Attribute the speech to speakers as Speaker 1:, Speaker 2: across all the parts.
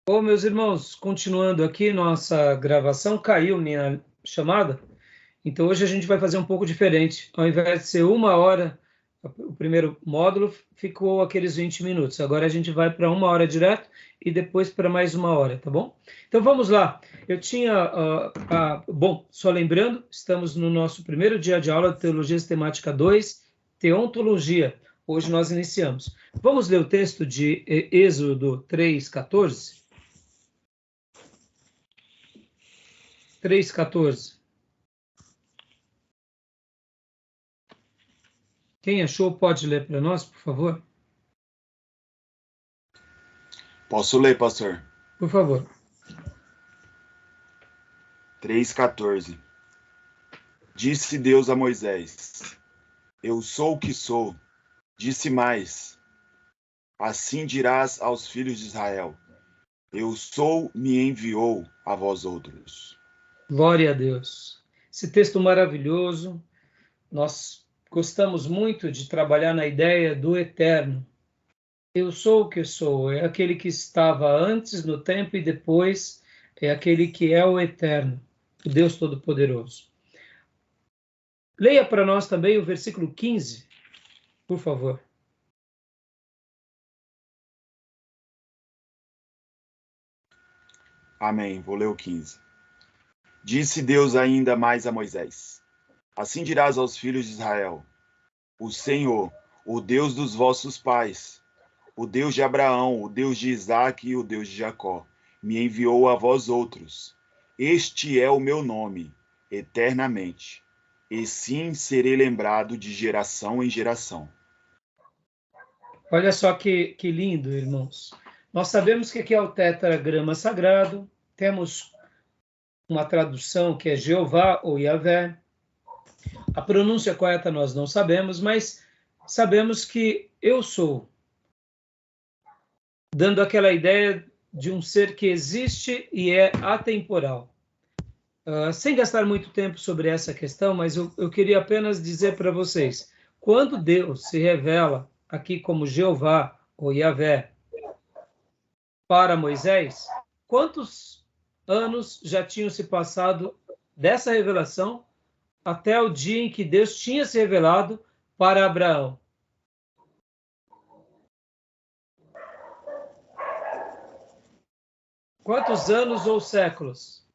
Speaker 1: Ô, meus irmãos, continuando aqui nossa gravação, caiu minha chamada, então hoje a gente vai fazer um pouco diferente. Ao invés de ser uma hora, o primeiro módulo ficou aqueles 20 minutos. Agora a gente vai para uma hora direto e depois para mais uma hora, tá bom? Então vamos lá. Eu tinha, bom, só lembrando, estamos no nosso primeiro dia de aula de Teologia Sistemática 2, Teontologia. Hoje nós iniciamos. Vamos ler o texto de Êxodo 3:14? 3:14. Quem achou pode ler para nós, por favor?
Speaker 2: Posso ler, pastor?
Speaker 1: Por favor.
Speaker 2: 3:14. Disse Deus a Moisés: Eu sou o que sou. Disse mais: Assim dirás aos filhos de Israel: Eu sou, me enviou a vós outros.
Speaker 1: Glória a Deus. Esse texto maravilhoso. Nós gostamos muito de trabalhar na ideia do eterno. Eu sou o que sou. É aquele que estava antes no tempo e depois é aquele que é o eterno, o Deus Todo-Poderoso. Leia para nós também o versículo 15, por favor.
Speaker 2: Amém. Vou ler o 15. Disse Deus ainda mais a Moisés: Assim dirás aos filhos de Israel: O Senhor, o Deus dos vossos pais, o Deus de Abraão, o Deus de Isaque e o Deus de Jacó, me enviou a vós outros. Este é o meu nome, eternamente, e sim serei lembrado de geração em geração.
Speaker 1: Olha só que lindo, irmãos. Nós sabemos que aqui é o tetragrama sagrado, temos uma tradução que é Jeová ou Yahvé. A pronúncia correta nós não sabemos, mas sabemos que eu sou, dando aquela ideia de um ser que existe e é atemporal. Sem gastar muito tempo sobre essa questão, mas eu queria apenas dizer para vocês, quando Deus se revela aqui como Jeová ou Yahvé para Moisés, quantos anos já tinham se passado dessa revelação até o dia em que Deus tinha se revelado para Abraão? Quantos anos ou séculos?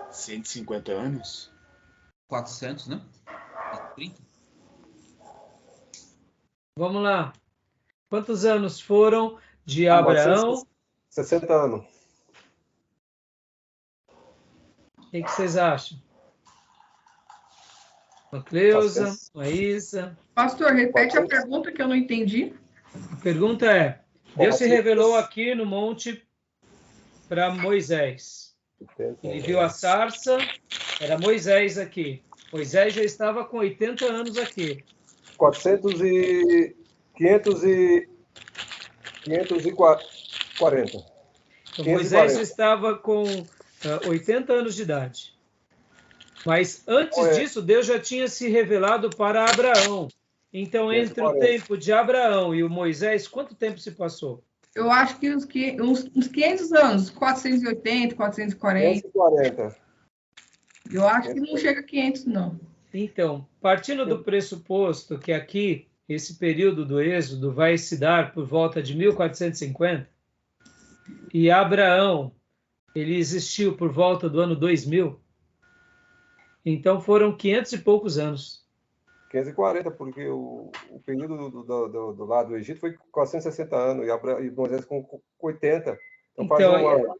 Speaker 2: 150 anos?
Speaker 3: 400, né? 30?
Speaker 1: Vamos lá. Quantos anos foram de Abraão?
Speaker 4: 60 anos.
Speaker 1: O que vocês acham? A Cleusa, a Isa.
Speaker 5: Pastor, repete a pergunta que eu não entendi.
Speaker 1: A pergunta é: Deus se revelou aqui no monte para Moisés. Ele viu a sarça, era Moisés aqui. Moisés já estava com 80 anos aqui.
Speaker 4: 540.
Speaker 1: Então, Moisés já estava com 80 anos de idade. Mas antes disso, Deus já tinha se revelado para Abraão. Então, entre o tempo de Abraão e o Moisés, quanto tempo se passou?
Speaker 5: Eu acho que uns 500 anos, 480, 440.
Speaker 4: 540.
Speaker 5: Eu acho que não chega a 500, não.
Speaker 1: Então, partindo do pressuposto que aqui, esse período do Êxodo vai se dar por volta de 1450, e Abraão, ele existiu por volta do ano 2000, então foram 500 e poucos anos.
Speaker 4: 540, porque o período do lado do Egito foi 460 anos, e Moisés com 80.
Speaker 1: Então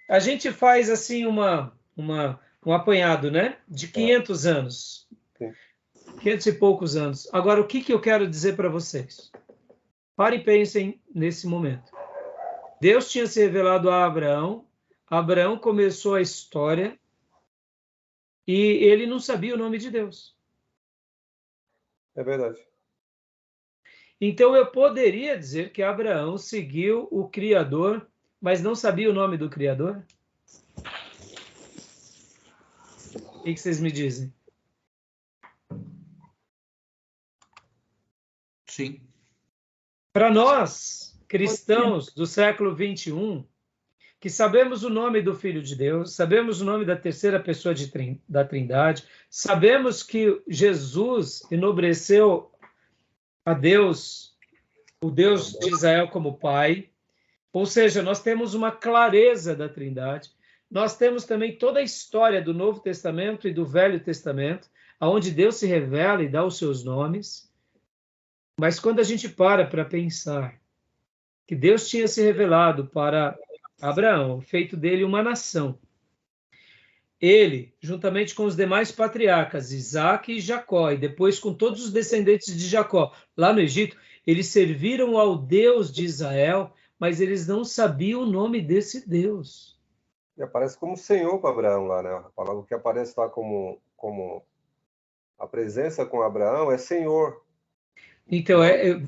Speaker 1: a gente faz assim um apanhado, né? De 500 anos.
Speaker 4: Sim.
Speaker 1: 500 e poucos anos. Agora, o que eu quero dizer para vocês? Parem e pensem nesse momento. Deus tinha se revelado a Abraão, Abraão começou a história e ele não sabia o nome de Deus.
Speaker 4: É verdade.
Speaker 1: Então, eu poderia dizer que Abraão seguiu o Criador, mas não sabia o nome do Criador? O que vocês me dizem?
Speaker 3: Sim.
Speaker 1: Para nós, cristãos do século 21, que sabemos o nome do Filho de Deus, sabemos o nome da terceira pessoa da Trindade, sabemos que Jesus enobreceu a Deus, o Deus de Israel como Pai, ou seja, nós temos uma clareza da Trindade, nós temos também toda a história do Novo Testamento e do Velho Testamento, onde Deus se revela e dá os seus nomes, mas quando a gente para pensar que Deus tinha se revelado para Abraão, feito dele uma nação, ele, juntamente com os demais patriarcas, Isaac e Jacó, e depois com todos os descendentes de Jacó, lá no Egito, eles serviram ao Deus de Israel, mas eles não sabiam o nome desse Deus.
Speaker 4: E aparece como Senhor para Abraão lá, né? A palavra que aparece lá como a presença com Abraão é Senhor.
Speaker 1: Então,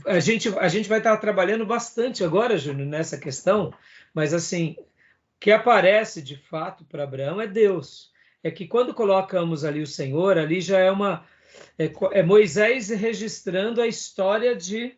Speaker 1: a gente vai estar trabalhando bastante agora, Júnior, nessa questão, mas assim, o que aparece de fato para Abraão é Deus. É que quando colocamos ali o Senhor, ali já é Moisés registrando a história de...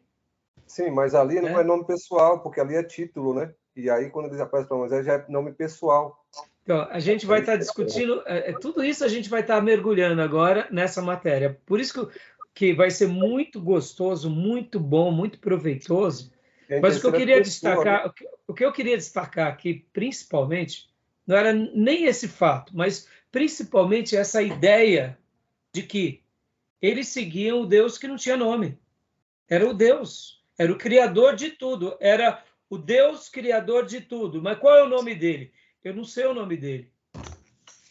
Speaker 4: Sim, mas ali não é nome pessoal, porque ali é título, né? E aí, quando eles aparecem para Moisés, já é nome pessoal.
Speaker 1: Então, a gente vai estar discutindo, tudo isso a gente vai estar mergulhando agora nessa matéria. Por isso que vai ser muito gostoso, muito bom, muito proveitoso. Mas o que eu queria destacar, o que eu queria destacar aqui, principalmente, não era nem esse fato, mas principalmente essa ideia de que eles seguiam o Deus que não tinha nome. Era o Deus, era o criador de tudo, era o Deus criador de tudo. Mas qual é o nome dele? Eu não sei o nome dele.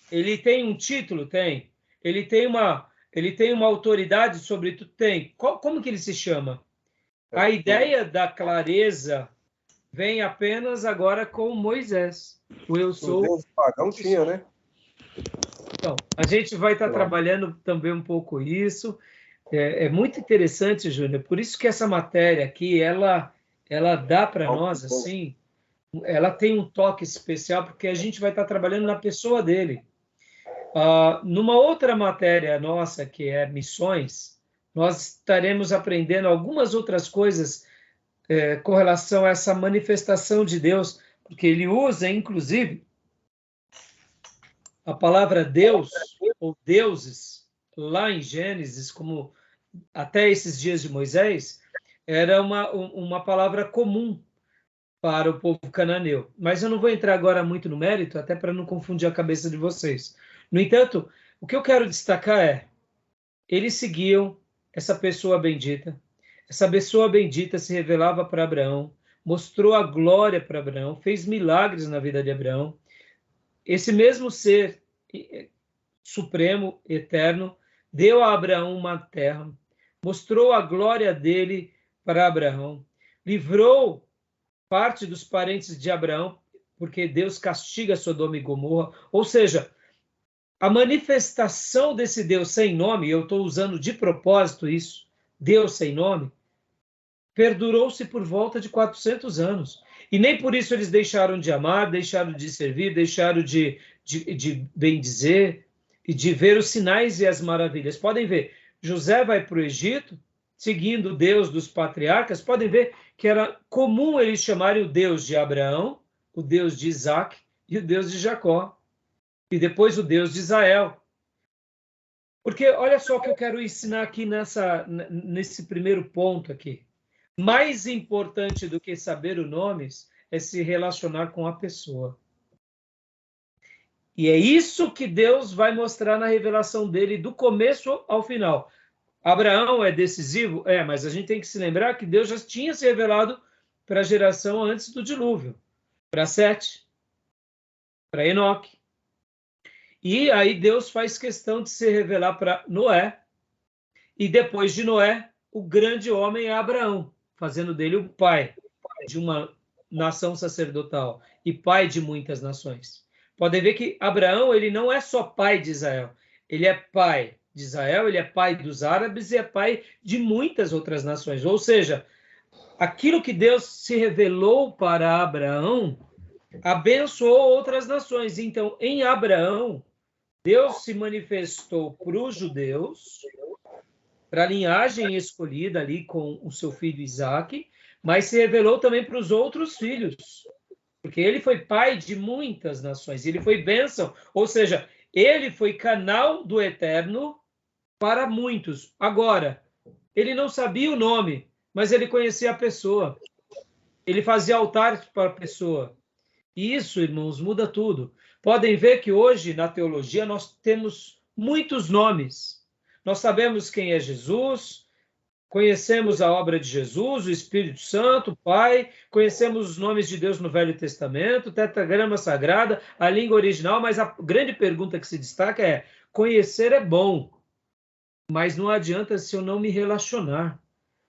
Speaker 1: Ele tem um título? Tem. Ele tem uma autoridade sobre tudo? Tem. Como que ele se chama? A ideia da clareza vem apenas agora com Moisés. O eu sou...
Speaker 4: O Deus pagão tinha, né?
Speaker 1: Então, a gente vai estar trabalhando também um pouco isso. É muito interessante, Júnior. Por isso que essa matéria aqui, ela dá para nós, assim, ela tem um toque especial, porque a gente vai estar trabalhando na pessoa dele. Numa outra matéria nossa, que é missões, nós estaremos aprendendo algumas outras coisas com relação a essa manifestação de Deus, porque ele usa, inclusive, a palavra Deus, ou deuses, lá em Gênesis, como até esses dias de Moisés, era uma palavra comum para o povo cananeu. Mas eu não vou entrar agora muito no mérito, até para não confundir a cabeça de vocês. No entanto, o que eu quero destacar é, eles seguiam essa pessoa bendita. Essa pessoa bendita se revelava para Abraão, mostrou a glória para Abraão, fez milagres na vida de Abraão. Esse mesmo ser supremo, eterno, deu a Abraão uma terra, mostrou a glória dele para Abraão, livrou parte dos parentes de Abraão, porque Deus castiga Sodoma e Gomorra. Ou seja, a manifestação desse Deus sem nome, eu estou usando de propósito isso, Deus sem nome, perdurou-se por volta de 400 anos. E nem por isso eles deixaram de amar, deixaram de servir, deixaram de bendizer e de ver os sinais e as maravilhas. Podem ver, José vai para o Egito, seguindo o Deus dos patriarcas, podem ver que era comum eles chamarem o Deus de Abraão, o Deus de Isaac e o Deus de Jacó. E depois o Deus de Israel. Porque olha só o que eu quero ensinar aqui nesse primeiro ponto aqui. Mais importante do que saber os nomes é se relacionar com a pessoa. E é isso que Deus vai mostrar na revelação dele do começo ao final. Abraão é decisivo? Mas a gente tem que se lembrar que Deus já tinha se revelado para a geração antes do dilúvio. Para Sete, para Enoque. E aí Deus faz questão de se revelar para Noé. E depois de Noé, o grande homem é Abraão, fazendo dele o pai de uma nação sacerdotal e pai de muitas nações. Podem ver que Abraão, ele não é só pai de Israel, ele é pai de Israel, ele é pai dos árabes e é pai de muitas outras nações. Ou seja, aquilo que Deus se revelou para Abraão abençoou outras nações. Então, em Abraão, Deus se manifestou para os judeus, para a linhagem escolhida ali com o seu filho Isaac, mas se revelou também para os outros filhos, porque ele foi pai de muitas nações, ele foi bênção, ou seja, ele foi canal do Eterno para muitos. Agora, ele não sabia o nome, mas ele conhecia a pessoa. Ele fazia altar para a pessoa. E isso, irmãos, muda tudo. Podem ver que hoje, na teologia, nós temos muitos nomes. Nós sabemos quem é Jesus, conhecemos a obra de Jesus, o Espírito Santo, o Pai, conhecemos os nomes de Deus no Velho Testamento, tetragrama sagrada, a língua original, mas a grande pergunta que se destaca é: conhecer é bom, mas não adianta se eu não me relacionar,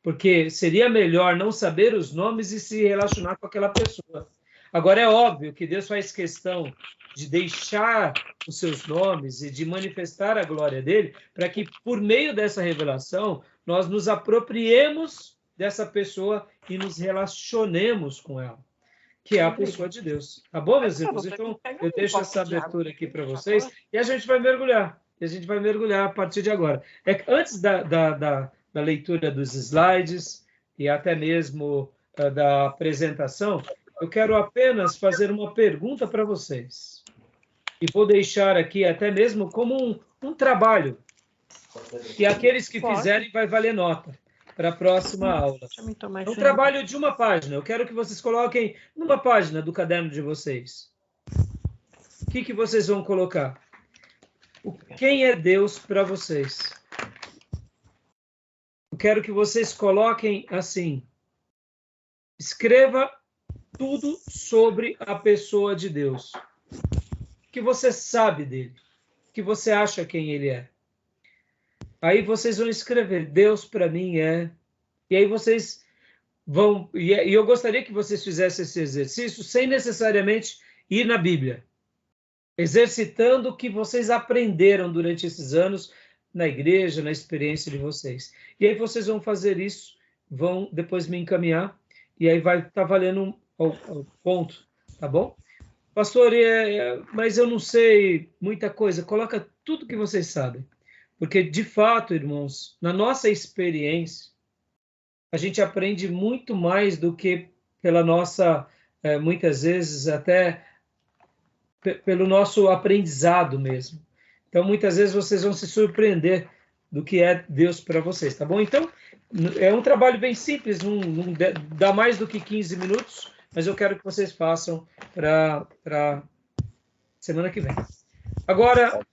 Speaker 1: porque seria melhor não saber os nomes e se relacionar com aquela pessoa. Agora, é óbvio que Deus faz questão de deixar os seus nomes e de manifestar a glória dele, para que, por meio dessa revelação, nós nos apropriemos dessa pessoa e nos relacionemos com ela, que é a pessoa de Deus. Tá bom, meus irmãos? Então, eu deixo essa abertura aqui para vocês e a gente vai mergulhar. E a gente vai mergulhar a partir de agora. Antes da leitura dos slides e até mesmo da apresentação, eu quero apenas fazer uma pergunta para vocês. E vou deixar aqui até mesmo como um trabalho, que aqueles que fizerem vai valer nota para a próxima aula. É um trabalho de uma página. Eu quero que vocês coloquem numa página do caderno de vocês. O que vocês vão colocar? Quem é Deus para vocês? Eu quero que vocês coloquem assim. Escreva tudo sobre a pessoa de Deus. O que você sabe dele? O que você acha quem ele é? Aí vocês vão escrever, Deus para mim é... E aí vocês vão... E eu gostaria que vocês fizessem esse exercício sem necessariamente ir na Bíblia. Exercitando o que vocês aprenderam durante esses anos na igreja, na experiência de vocês. E aí vocês vão fazer isso, vão depois me encaminhar, e aí vai estar valendo ao ponto, tá bom? Pastor, mas eu não sei muita coisa. Coloca tudo que vocês sabem. Porque, de fato, irmãos, na nossa experiência, a gente aprende muito mais do que pela nossa, muitas vezes, até pelo nosso aprendizado mesmo. Então, muitas vezes, vocês vão se surpreender do que é Deus para vocês, tá bom? Então, é um trabalho bem simples, não dá mais do que 15 minutos, mas eu quero que vocês façam para semana que vem. Agora,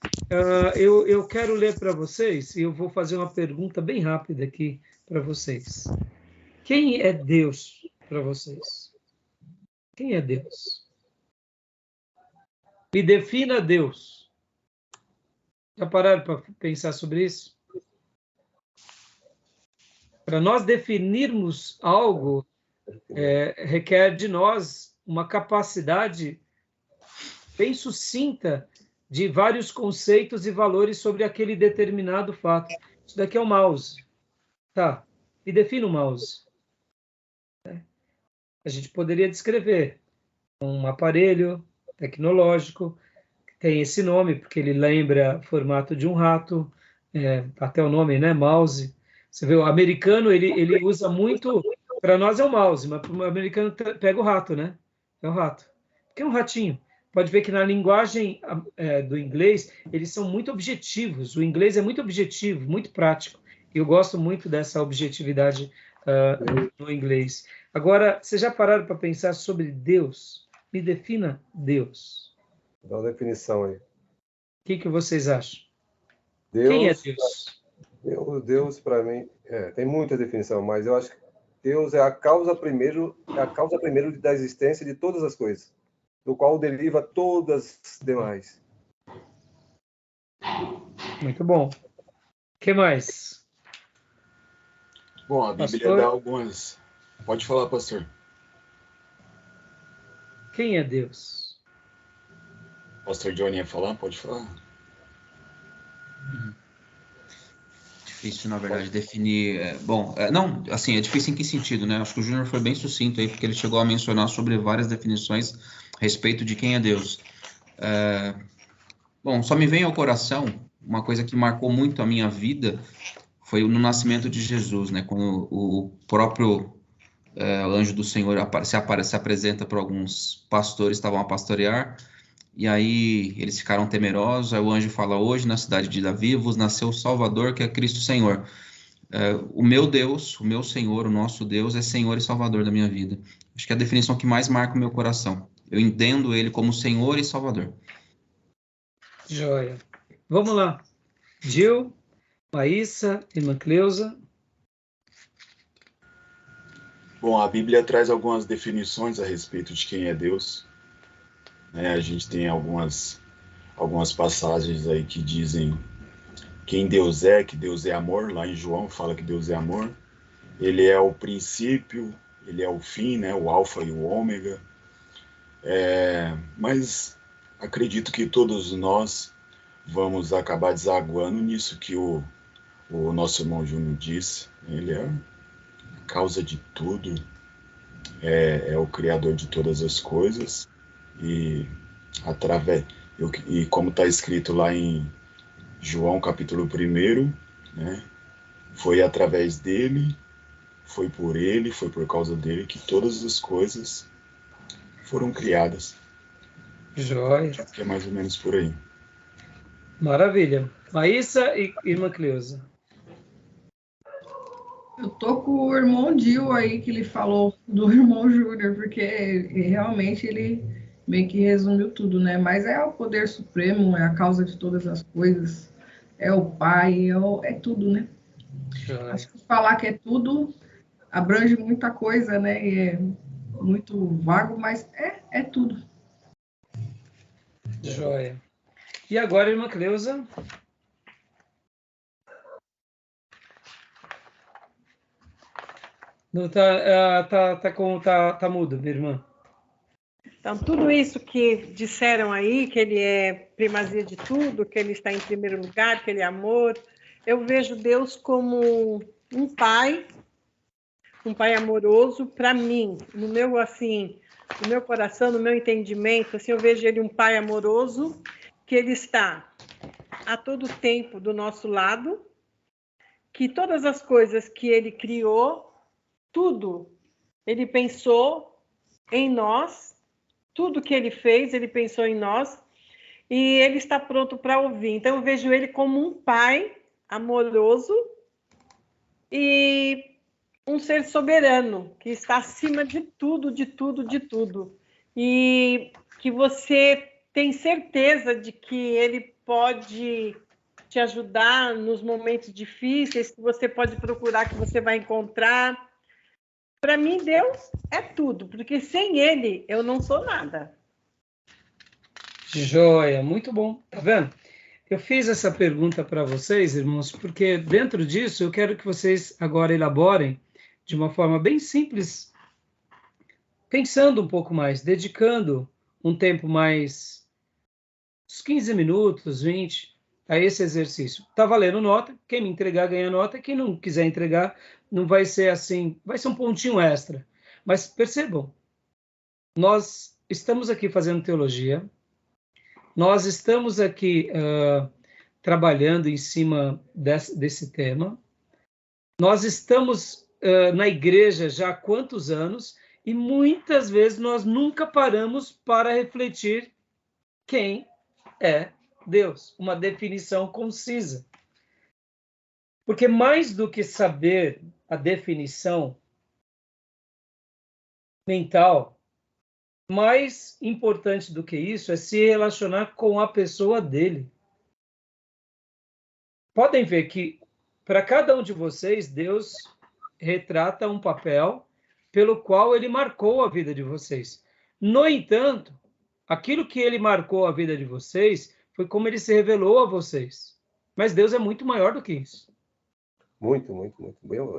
Speaker 1: eu quero ler para vocês, e eu vou fazer uma pergunta bem rápida aqui para vocês. Quem é Deus para vocês? Quem é Deus? Me defina Deus. Já pararam para pensar sobre isso? Para nós definirmos algo, requer de nós uma capacidade bem sucinta de vários conceitos e valores sobre aquele determinado fato. Isso daqui é o mouse. Tá, me defina o mouse. A gente poderia descrever um aparelho tecnológico que tem esse nome, porque ele lembra o formato de um rato, até o nome, né, mouse. Você vê, o americano, ele usa muito, para nós é o mouse, mas para o americano pega o rato, né? É o rato. Porque é um ratinho. Pode ver que na linguagem do inglês, eles são muito objetivos. O inglês é muito objetivo, muito prático. E eu gosto muito dessa objetividade no inglês. Agora, vocês já pararam para pensar sobre Deus? Me defina Deus.
Speaker 4: Dá uma definição aí.
Speaker 1: O que vocês acham?
Speaker 4: Deus,
Speaker 1: quem é Deus?
Speaker 4: Deus para mim, tem muita definição, mas eu acho que Deus é a causa primeiro da existência de todas as coisas, do qual deriva todas as demais.
Speaker 1: Muito bom. O que mais?
Speaker 2: Bom, a Bíblia
Speaker 1: pastor,
Speaker 2: dá algumas... Pode falar, pastor.
Speaker 1: Quem é Deus?
Speaker 2: Pastor Johnny ia falar? Pode falar.
Speaker 3: Difícil, na verdade, definir... não, assim, é difícil em que sentido, né? Acho que o Júnior foi bem sucinto aí, porque ele chegou a mencionar sobre várias definições a respeito de quem é Deus. Bom, só me vem ao coração uma coisa que marcou muito a minha vida, foi no nascimento de Jesus, né? Quando o próprio o anjo do Senhor se apresenta para alguns pastores que estavam a pastorear, e aí eles ficaram temerosos. Aí o anjo fala: hoje na cidade de Davi vos nasceu o Salvador, que é Cristo Senhor. O meu Deus, o meu Senhor, o nosso Deus é Senhor e Salvador da minha vida. Acho que é a definição que mais marca o meu coração. Eu entendo ele como Senhor e Salvador.
Speaker 1: Joia. Vamos lá. Gil, Maísa, irmã Cleusa.
Speaker 2: Bom, a Bíblia traz algumas definições a respeito de quem é Deus. A gente tem algumas passagens aí que dizem quem Deus é, que Deus é amor. Lá em João fala que Deus é amor. Ele é o princípio, ele é o fim, o alfa e o ômega. Mas acredito que todos nós vamos acabar desaguando nisso que o nosso irmão Júnior disse. Ele é a causa de tudo, é o criador de todas as coisas, e como está escrito lá em João capítulo 1, foi através dele, foi por ele, foi por causa dele que todas as coisas foram criadas.
Speaker 1: Joia.
Speaker 2: Que é mais ou menos por aí.
Speaker 1: Maravilha. Maísa e irmã Cleusa.
Speaker 5: Eu tô com o irmão Gil aí, que ele falou do irmão Júnior, porque realmente ele meio que resumiu tudo, né? Mas é o poder supremo, é a causa de todas as coisas, é o Pai, é tudo, né?
Speaker 1: Joia.
Speaker 5: Acho que falar que é tudo abrange muita coisa, né? E é muito vago, mas é tudo.
Speaker 1: Joia. E agora, irmã Cleusa? Não, tá mudo, minha irmã.
Speaker 6: Então, tudo isso que disseram aí, que ele é primazia de tudo, que ele está em primeiro lugar, que ele é amor, eu vejo Deus como um pai amoroso para mim, no meu coração, no meu entendimento, assim, eu vejo ele um pai amoroso, que ele está a todo tempo do nosso lado, que todas as coisas que ele criou, tudo, ele pensou em nós, tudo que ele fez, ele pensou em nós, e ele está pronto para ouvir. Então, eu vejo ele como um pai amoroso e um ser soberano, que está acima de tudo, de tudo, de tudo. E que você tem certeza de que ele pode te ajudar nos momentos difíceis, que você pode procurar, que você vai encontrar. Para mim, Deus é tudo, porque sem ele eu não sou nada.
Speaker 1: Joia, muito bom. Tá vendo? Eu fiz essa pergunta para vocês, irmãos, porque dentro disso eu quero que vocês agora elaborem de uma forma bem simples, pensando um pouco mais, dedicando um tempo mais, uns 15 minutos, 20, a esse exercício. Tá valendo nota, quem me entregar ganha nota, quem não quiser entregar não vai ser assim, vai ser um pontinho extra. Mas percebam, nós estamos aqui fazendo teologia, nós estamos aqui trabalhando em cima desse tema, nós estamos na igreja já há quantos anos e muitas vezes nós nunca paramos para refletir quem é Deus, uma definição concisa. Porque mais do que saber a definição mental, mais importante do que isso é se relacionar com a pessoa dele. Podem ver que para cada um de vocês, Deus retrata um papel pelo qual ele marcou a vida de vocês. No entanto, aquilo que ele marcou a vida de vocês foi como ele se revelou a vocês. Mas Deus é muito maior do que isso.
Speaker 4: Muito, muito, muito.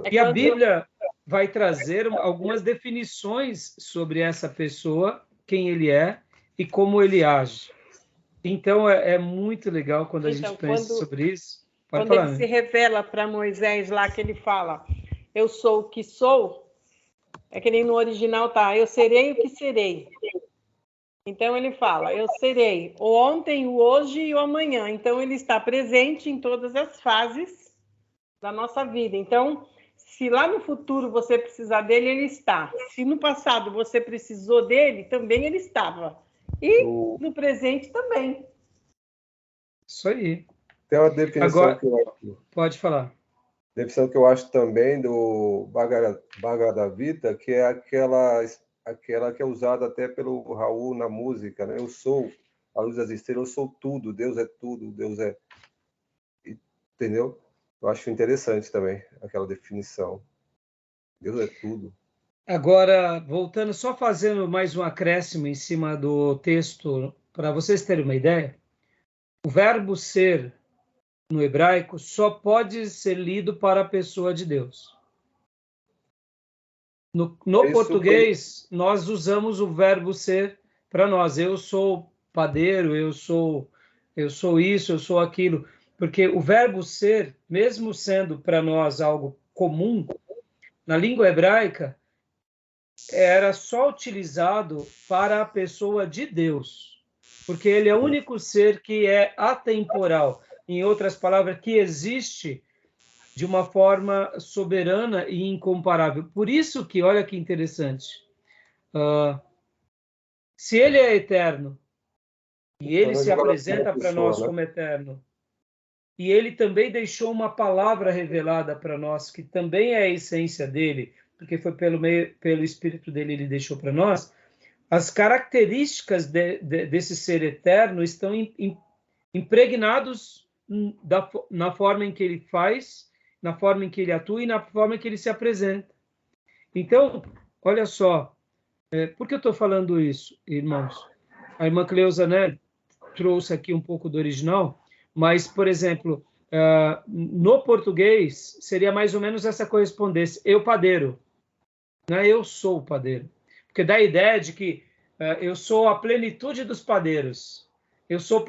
Speaker 1: E a Bíblia vai trazer algumas definições sobre essa pessoa, quem ele é e como ele age. Então, é muito legal quando a gente pensa sobre isso. Pode
Speaker 6: quando
Speaker 1: falar,
Speaker 6: ele se revela para Moisés lá, que ele fala, eu sou o que sou, é que nem no original tá, eu serei o que serei. Então, ele fala, eu serei o ontem, o hoje e o amanhã. Então, ele está presente em todas as fases da nossa vida. Então, Se lá no futuro você precisar dele, ele está. Se no passado você precisou dele, também ele estava. E no presente também.
Speaker 1: Isso aí.
Speaker 4: Tem uma definição
Speaker 1: Agora,
Speaker 4: que eu acho.
Speaker 1: pode falar.
Speaker 4: Definição que eu acho também do Bhagavad Gita, que é aquela que é usada até pelo Raul na música, né? Eu sou a luz das estrelas, eu sou tudo, Deus é tudo, Deus é... Entendeu? Eu acho interessante também aquela definição. Deus é tudo.
Speaker 1: Agora, voltando, só fazendo mais um acréscimo em cima do texto, para vocês terem uma ideia, o verbo ser no hebraico só pode ser lido para a pessoa de Deus. No português, nós usamos o verbo ser para nós. Eu sou padeiro, eu sou isso, eu sou aquilo. Porque o verbo ser, mesmo sendo para nós algo comum, na língua hebraica, era só utilizado para a pessoa de Deus. Porque ele é o único ser que é atemporal. Em outras palavras, que existe de uma forma soberana e incomparável. Por isso que, olha que interessante, se ele é eterno, e ele se apresenta para nós como eterno, e ele também deixou uma palavra revelada para nós, que também é a essência dele, porque foi pelo Espírito dele ele deixou para nós, as características desse ser eterno estão impregnados na forma em que ele faz, na forma em que ele atua e na forma em que ele se apresenta. Então, olha só, por que eu estou falando isso, irmãos? A irmã Cleusa, né, trouxe aqui um pouco do original, mas, por exemplo, no português, seria mais ou menos essa correspondência. Eu padeiro, não é eu sou o padeiro. Porque dá a ideia de que eu sou a plenitude dos padeiros. Eu sou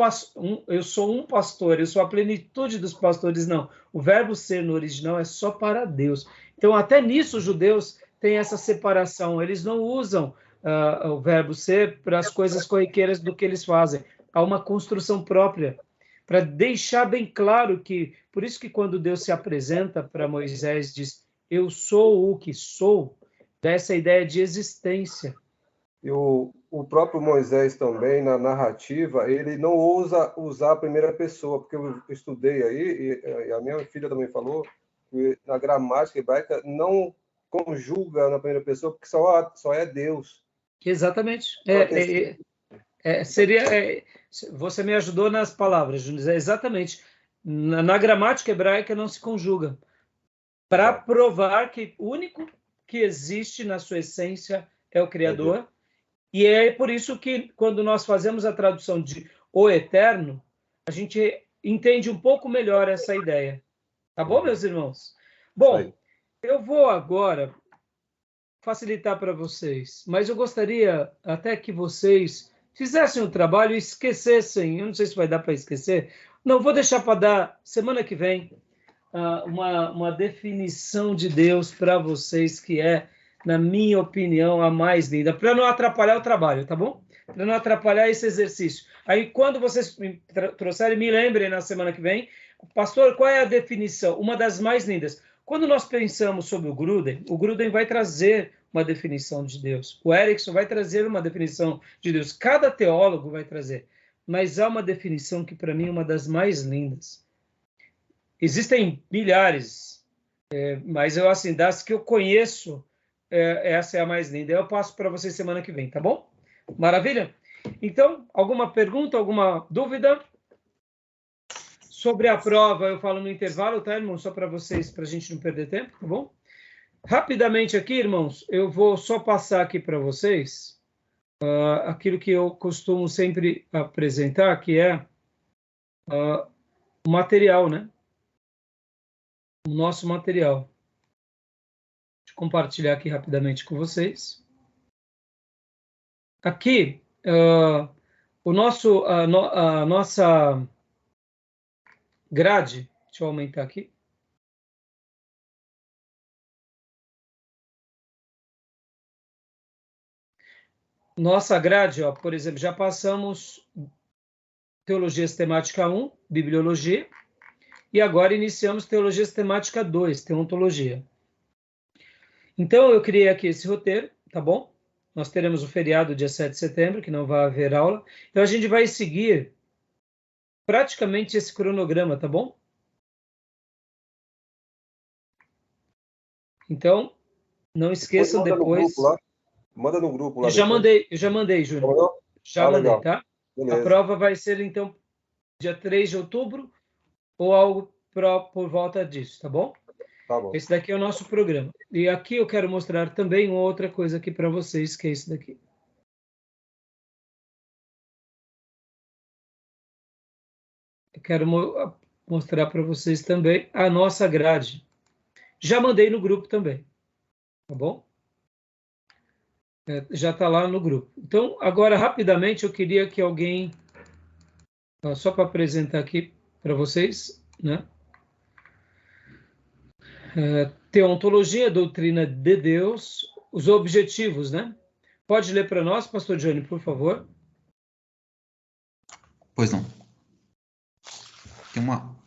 Speaker 1: um pastor, eu sou a plenitude dos pastores. Não, o verbo ser no original é só para Deus. Então, até nisso, os judeus têm essa separação. Eles não usam o verbo ser para as coisas corriqueiras do que eles fazem. Há uma construção própria, para deixar bem claro que, por isso que quando Deus se apresenta para Moisés, diz, eu sou o que sou, dá essa ideia de existência.
Speaker 4: E o próprio Moisés também, na narrativa, ele não ousa usar a primeira pessoa, porque eu estudei aí, e a minha filha também falou, que na gramática hebraica não conjuga na primeira pessoa, porque só é Deus.
Speaker 1: Exatamente. Você me ajudou nas palavras, Júnior. Exatamente. Na gramática hebraica não se conjuga. Para provar que o único que existe na sua essência é o Criador. E é por isso que, quando nós fazemos a tradução de o Eterno, a gente entende um pouco melhor essa ideia. Tá bom, meus irmãos? Bom, eu vou agora facilitar para vocês, mas eu gostaria até que vocês fizessem o trabalho e esquecessem, eu não sei se vai dar para esquecer, não, vou deixar para dar semana que vem uma definição de Deus para vocês que é, na minha opinião, a mais linda, para não atrapalhar o trabalho, tá bom? Para não atrapalhar esse exercício. Aí, quando vocês me trouxerem, me lembrem na semana que vem, pastor, qual é a definição? Uma das mais lindas. Quando nós pensamos sobre o Gruden vai trazer uma definição de Deus. O Erickson vai trazer uma definição de Deus. Cada teólogo vai trazer. Mas há uma definição que, para mim, é uma das mais lindas. Existem milhares, mas eu, assim, das que eu conheço, essa é a mais linda. Eu passo para vocês semana que vem, tá bom? Maravilha? Então, alguma pergunta, alguma dúvida? Sobre a prova, eu falo no intervalo, tá, irmão? Só para vocês, para a gente não perder tempo, tá bom? Rapidamente aqui, irmãos, eu vou só passar aqui para vocês aquilo que eu costumo sempre apresentar, que é o material, né? O nosso material. Deixa eu compartilhar aqui rapidamente com vocês. Aqui, a nossa grade, deixa eu aumentar aqui. Nossa grade, ó, por exemplo, já passamos Teologia Sistemática 1, Bibliologia, e agora iniciamos Teologia Sistemática 2, Teontologia. Então, eu criei aqui esse roteiro, tá bom? Nós teremos o feriado dia 7 de setembro, que não vai haver aula. Então, a gente vai seguir praticamente esse cronograma, tá bom? Então, não esqueçam depois...
Speaker 4: Manda no grupo lá.
Speaker 1: Eu já mandei, Júnior.
Speaker 4: Mandou?
Speaker 1: Já mandei,
Speaker 4: legal.
Speaker 1: tá?
Speaker 4: Beleza.
Speaker 1: A prova vai ser, então, dia 3 de outubro ou algo por volta disso, tá bom?
Speaker 4: Tá bom.
Speaker 1: Esse daqui é o nosso programa. E aqui eu quero mostrar também uma outra coisa aqui para vocês, que é esse daqui. Eu quero mostrar para vocês também a nossa grade. Já mandei no grupo também, tá bom? Já está lá no grupo. Então, agora, rapidamente, eu queria que alguém, só para apresentar aqui para vocês, né? Teontologia, doutrina de Deus, os objetivos, né? Pode ler para nós, pastor Johnny, por favor?
Speaker 3: Pois não.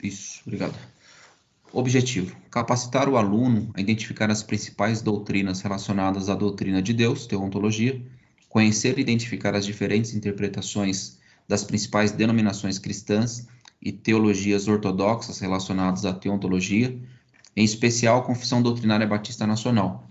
Speaker 3: Isso, obrigado. Objetivo: capacitar o aluno a identificar as principais doutrinas relacionadas à doutrina de Deus, teontologia, conhecer e identificar as diferentes interpretações das principais denominações cristãs e teologias ortodoxas relacionadas à teontologia, em especial a Confissão Doutrinária Batista Nacional.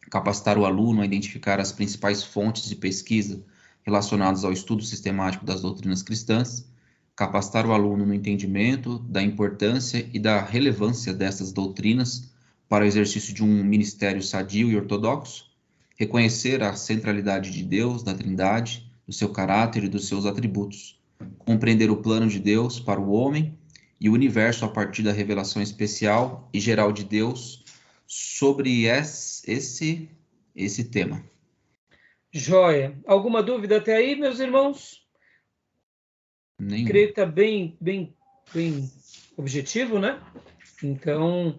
Speaker 3: Capacitar o aluno a identificar as principais fontes de pesquisa relacionadas ao estudo sistemático das doutrinas cristãs, capacitar o aluno no entendimento da importância e da relevância dessas doutrinas para o exercício de um ministério sadio e ortodoxo, reconhecer a centralidade de Deus, da Trindade, do seu caráter e dos seus atributos, compreender o plano de Deus para o homem e o universo a partir da revelação especial e geral de Deus sobre esse tema.
Speaker 1: Joia. Alguma dúvida até aí, meus irmãos?
Speaker 3: Nenhuma.
Speaker 1: Creio que está bem objetivo, né? Então,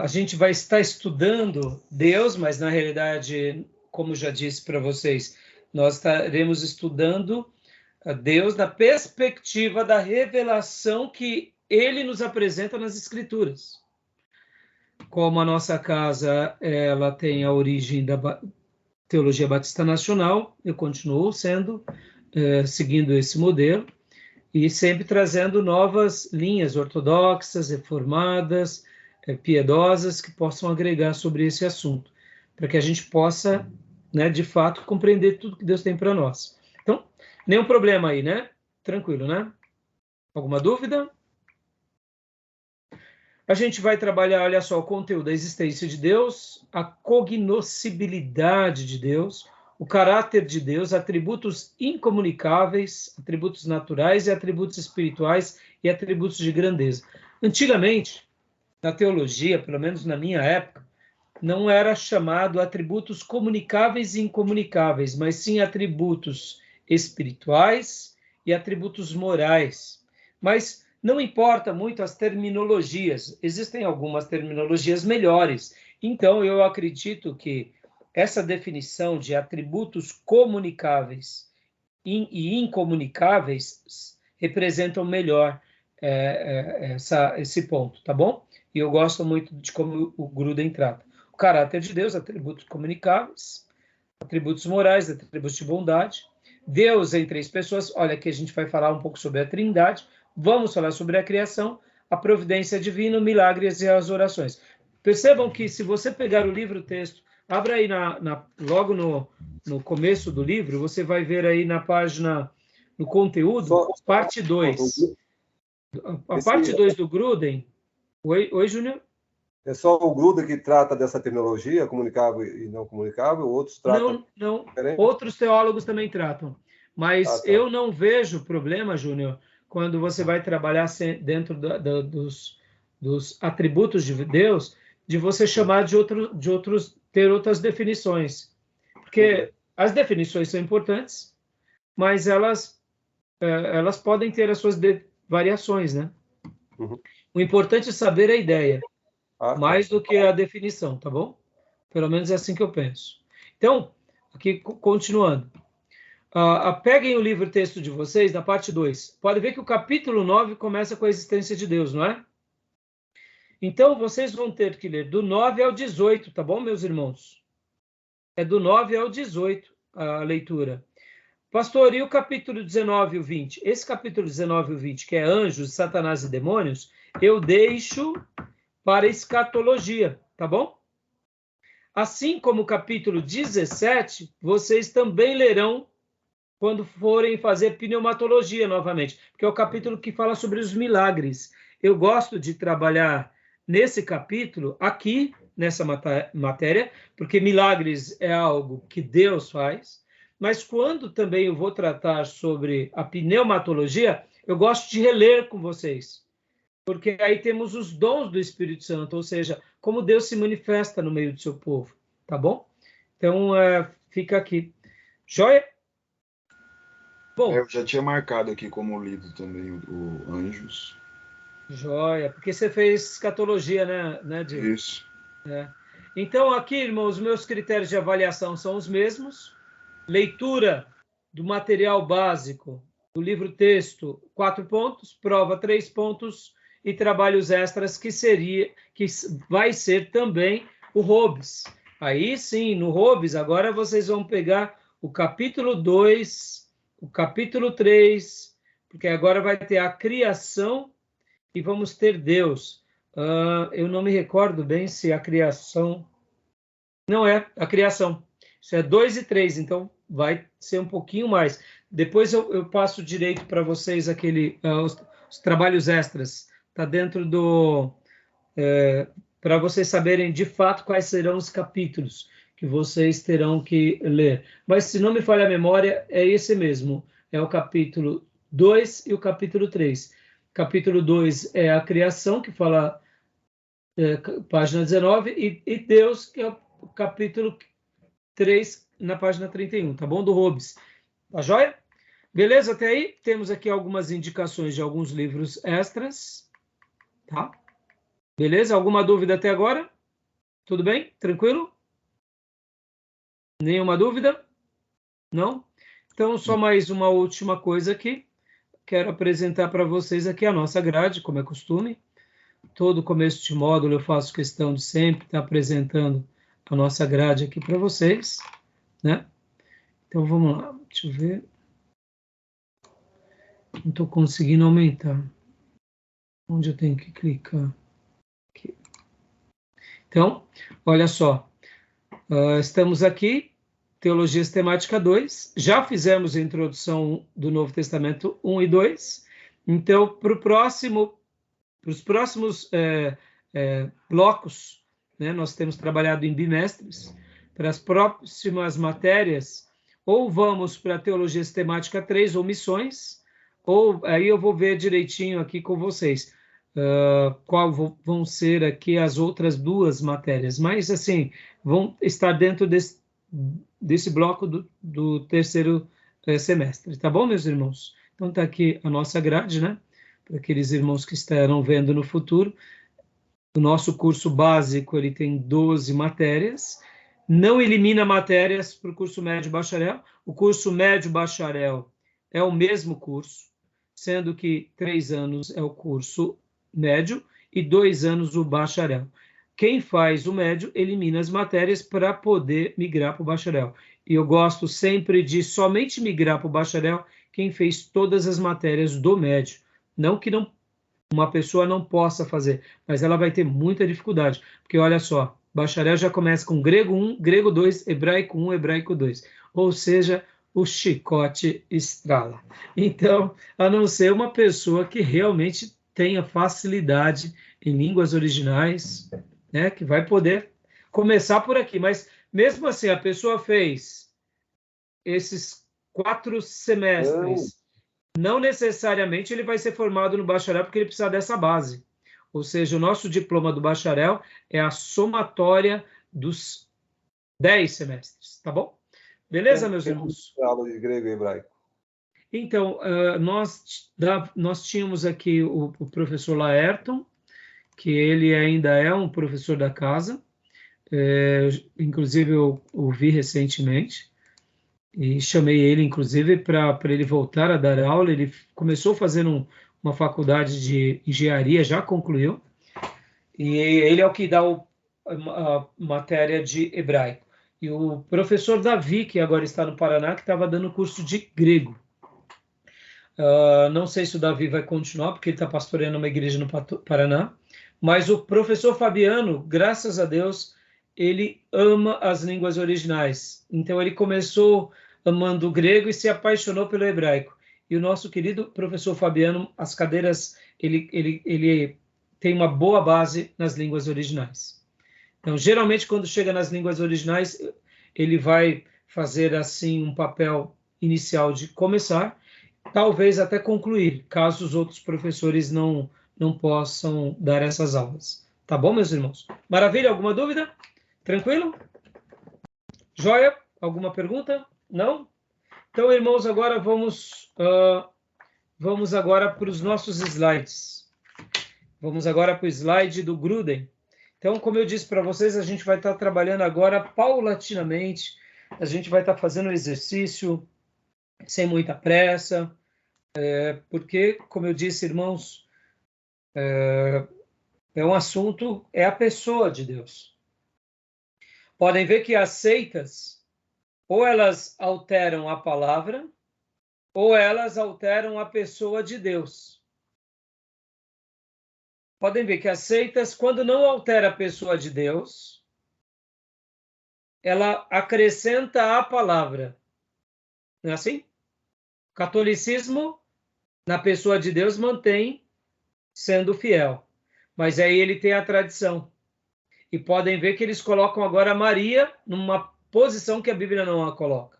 Speaker 1: a gente vai estar estudando Deus, mas na realidade, como já disse para vocês, nós estaremos estudando a Deus na perspectiva da revelação que Ele nos apresenta nas Escrituras. Como a nossa casa ela tem a origem da Teologia Batista Nacional, eu continuo seguindo esse modelo, e sempre trazendo novas linhas ortodoxas, reformadas, piedosas, que possam agregar sobre esse assunto, para que a gente possa, né, de fato, compreender tudo que Deus tem para nós. Então, nenhum problema aí, né? Tranquilo, né? Alguma dúvida? A gente vai trabalhar, olha só, o conteúdo da existência de Deus, a cognoscibilidade de Deus, o caráter de Deus, atributos incomunicáveis, atributos naturais e atributos espirituais e atributos de grandeza. Antigamente, na teologia, pelo menos na minha época, não era chamado atributos comunicáveis e incomunicáveis, mas sim atributos espirituais e atributos morais. Mas não importa muito as terminologias, existem algumas terminologias melhores. Então, eu acredito que essa definição de atributos comunicáveis e incomunicáveis representam melhor esse ponto, tá bom? E eu gosto muito de como o Gruden trata. O caráter de Deus, atributos comunicáveis, atributos morais, atributos de bondade. Deus em três pessoas, olha aqui a gente vai falar um pouco sobre a Trindade, vamos falar sobre a criação, a providência divina, milagres e as orações. Percebam que se você pegar o livro-texto, abra aí logo no começo do livro, você vai ver aí na página, no conteúdo, parte 2. A parte 2 do Gruden. Oi, Júnior?
Speaker 4: É só o Gruden que trata dessa terminologia, comunicável e não comunicável? Outros tratam?
Speaker 1: Não. Outros teólogos também tratam. Mas eu não vejo problema, Júnior, quando você vai trabalhar dentro dos atributos de Deus, de você chamar de outros, ter outras definições. Porque as definições são importantes, mas elas podem ter as suas variações, né?
Speaker 4: Uhum.
Speaker 1: O importante é saber a ideia, mais do que a definição, tá bom? Pelo menos é assim que eu penso. Então, aqui, continuando. Peguem o livro-texto de vocês, na parte 2. Pode ver que o capítulo 9 começa com a existência de Deus, não é? Então, vocês vão ter que ler do 9 ao 18, tá bom, meus irmãos? É do 9 ao 18 a leitura. Pastor, e o capítulo 19 e o 20? Esse capítulo 19 e o 20, que é anjos, Satanás e demônios, eu deixo para escatologia, tá bom? Assim como o capítulo 17, vocês também lerão quando forem fazer pneumatologia novamente, porque é o capítulo que fala sobre os milagres. Eu gosto de trabalhar nesse capítulo, aqui, nessa matéria, porque milagres é algo que Deus faz, mas quando também eu vou tratar sobre a pneumatologia, eu gosto de reler com vocês, porque aí temos os dons do Espírito Santo, ou seja, como Deus se manifesta no meio do seu povo, tá bom? Então, fica aqui. Joia? Bom,
Speaker 2: Eu já tinha marcado aqui como lido também o Anjos.
Speaker 1: Joia, porque você fez escatologia, né, Diego?
Speaker 2: Isso.
Speaker 1: Então, aqui, irmãos, meus critérios de avaliação são os mesmos. Leitura do material básico, do livro-texto, 4 pontos, prova 3 pontos e trabalhos extras, que vai ser também o Robes. Aí sim, no Robes, agora vocês vão pegar o capítulo 2, o capítulo 3, porque agora vai ter a criação e vamos ter Deus. Eu não me recordo bem se a criação... Não é a criação. Isso é 2 e 3, então vai ser um pouquinho mais. Depois eu passo direito para vocês os trabalhos extras. Está dentro do... para vocês saberem de fato quais serão os capítulos que vocês terão que ler. Mas se não me falha a memória, é esse mesmo. É o capítulo 2 e o capítulo 3. Capítulo 2 é a criação, que fala página 19, e Deus, que é o capítulo 3, na página 31, tá bom? Do Robes. Tá joia? Beleza até aí? Temos aqui algumas indicações de alguns livros extras, tá? Beleza? Alguma dúvida até agora? Tudo bem? Tranquilo? Nenhuma dúvida? Não? Então, só mais uma última coisa aqui. Quero apresentar para vocês aqui a nossa grade, como é costume. Todo começo de módulo eu faço questão de sempre estar apresentando a nossa grade aqui para vocês, né? Então, vamos lá. Deixa eu ver. Não estou conseguindo aumentar. Onde eu tenho que clicar? Aqui. Então, olha só. Estamos aqui, Teologia Sistemática 2. Já fizemos a introdução do Novo Testamento 1 e 2. Então, para os próximos blocos, né, nós temos trabalhado em bimestres. Para as próximas matérias, ou vamos para a Teologia Sistemática 3, ou Missões, ou aí eu vou ver direitinho aqui com vocês qual vão ser aqui as outras duas matérias. Mas, assim, vão estar dentro desse bloco do terceiro semestre. Tá bom, meus irmãos? Então, está aqui a nossa grade, né? Para aqueles irmãos que estarão vendo no futuro. O nosso curso básico, ele tem 12 matérias. Não elimina matérias para o curso médio bacharel. O curso médio bacharel é o mesmo curso, sendo que 3 anos é o curso médio e 2 anos o bacharel. Quem faz o médio elimina as matérias para poder migrar para o bacharel. E eu gosto sempre de somente migrar para o bacharel quem fez todas as matérias do médio. Não que uma pessoa não possa fazer, mas ela vai ter muita dificuldade. Porque olha só, bacharel já começa com grego 1, grego 2, hebraico 1, hebraico 2. Ou seja, o chicote estrala. Então, a não ser uma pessoa que realmente tenha facilidade em línguas originais, né, que vai poder começar por aqui. Mas, mesmo assim, a pessoa fez esses 4 semestres, não necessariamente ele vai ser formado no bacharel, porque ele precisa dessa base. Ou seja, o nosso diploma do bacharel é a somatória dos 10 semestres, tá bom? Beleza, meus irmãos?
Speaker 4: Aula de grego e hebraico.
Speaker 1: Então, nós tínhamos aqui o professor Laerton, que ele ainda é um professor da casa, inclusive eu o vi recentemente, e chamei ele, inclusive, para ele voltar a dar aula. Ele começou fazendo uma faculdade de engenharia, já concluiu, E ele é o que dá a matéria de hebraico. E o professor Davi, que agora está no Paraná, que estava dando curso de grego. Não sei se o Davi vai continuar, porque ele está pastoreando uma igreja no Paraná, mas o professor Fabiano, graças a Deus, ele ama as línguas originais. Então ele começou amando o grego e se apaixonou pelo hebraico. E o nosso querido professor Fabiano, as cadeiras, ele tem uma boa base nas línguas originais. Então, geralmente, quando chega nas línguas originais, ele vai fazer, assim, um papel inicial de começar, talvez até concluir, caso os outros professores não possam dar essas aulas. Tá bom, meus irmãos? Maravilha? Alguma dúvida? Tranquilo? Joia? Alguma pergunta? Não? Então, irmãos, agora vamos agora para os nossos slides. Vamos agora para o slide do Gruden. Então, como eu disse para vocês, a gente vai estar trabalhando agora paulatinamente, a gente vai estar fazendo o exercício sem muita pressa, porque, como eu disse, irmãos, é um assunto, é a pessoa de Deus. Podem ver que as seitas, ou elas alteram a palavra, ou elas alteram a pessoa de Deus. Podem ver que as seitas, quando não altera a pessoa de Deus, ela acrescenta a palavra. Não é assim? O catolicismo, na pessoa de Deus, mantém sendo fiel. Mas aí ele tem a tradição. E podem ver que eles colocam agora Maria numa posição que a Bíblia não a coloca.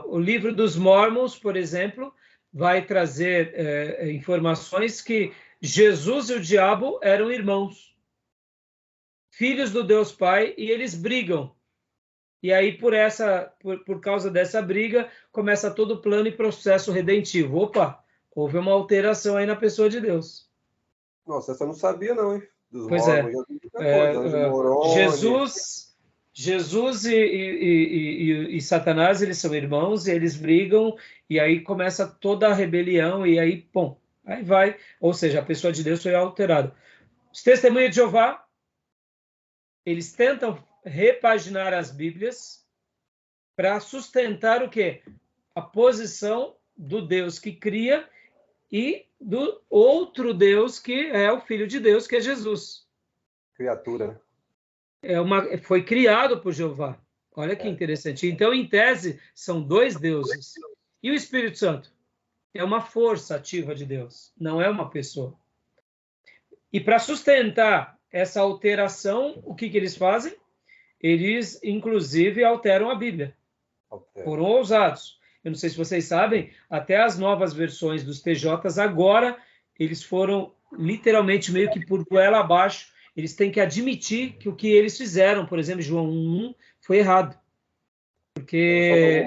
Speaker 1: O livro dos Mormons, por exemplo, vai trazer informações que Jesus e o diabo eram irmãos, filhos do Deus Pai, e eles brigam. E aí, por causa dessa briga, começa todo o plano e processo redentivo. Opa, houve uma alteração aí na pessoa de Deus.
Speaker 4: Nossa, essa eu não sabia não, hein? Dos
Speaker 1: Pois
Speaker 4: Mormons,
Speaker 1: Jesus e Satanás, eles são irmãos, e eles brigam, e aí começa toda a rebelião, e aí, bom, aí vai, ou seja, a pessoa de Deus foi alterada. Os testemunhos de Jeová, eles tentam repaginar as Bíblias para sustentar o quê? A posição do Deus que cria e do outro Deus que é o Filho de Deus, que é Jesus.
Speaker 4: Criatura, né?
Speaker 1: Foi criado por Jeová. Olha que interessante. Então, em tese, são dois deuses. E o Espírito Santo? É uma força ativa de Deus, não é uma pessoa. E para sustentar essa alteração, o que eles fazem? Eles, inclusive, alteram a Bíblia. Foram ousados. Eu não sei se vocês sabem, até as novas versões dos TJs, agora, eles foram literalmente meio que por goela abaixo. Eles têm que admitir que o que eles fizeram, por exemplo, João 1, foi errado. Porque,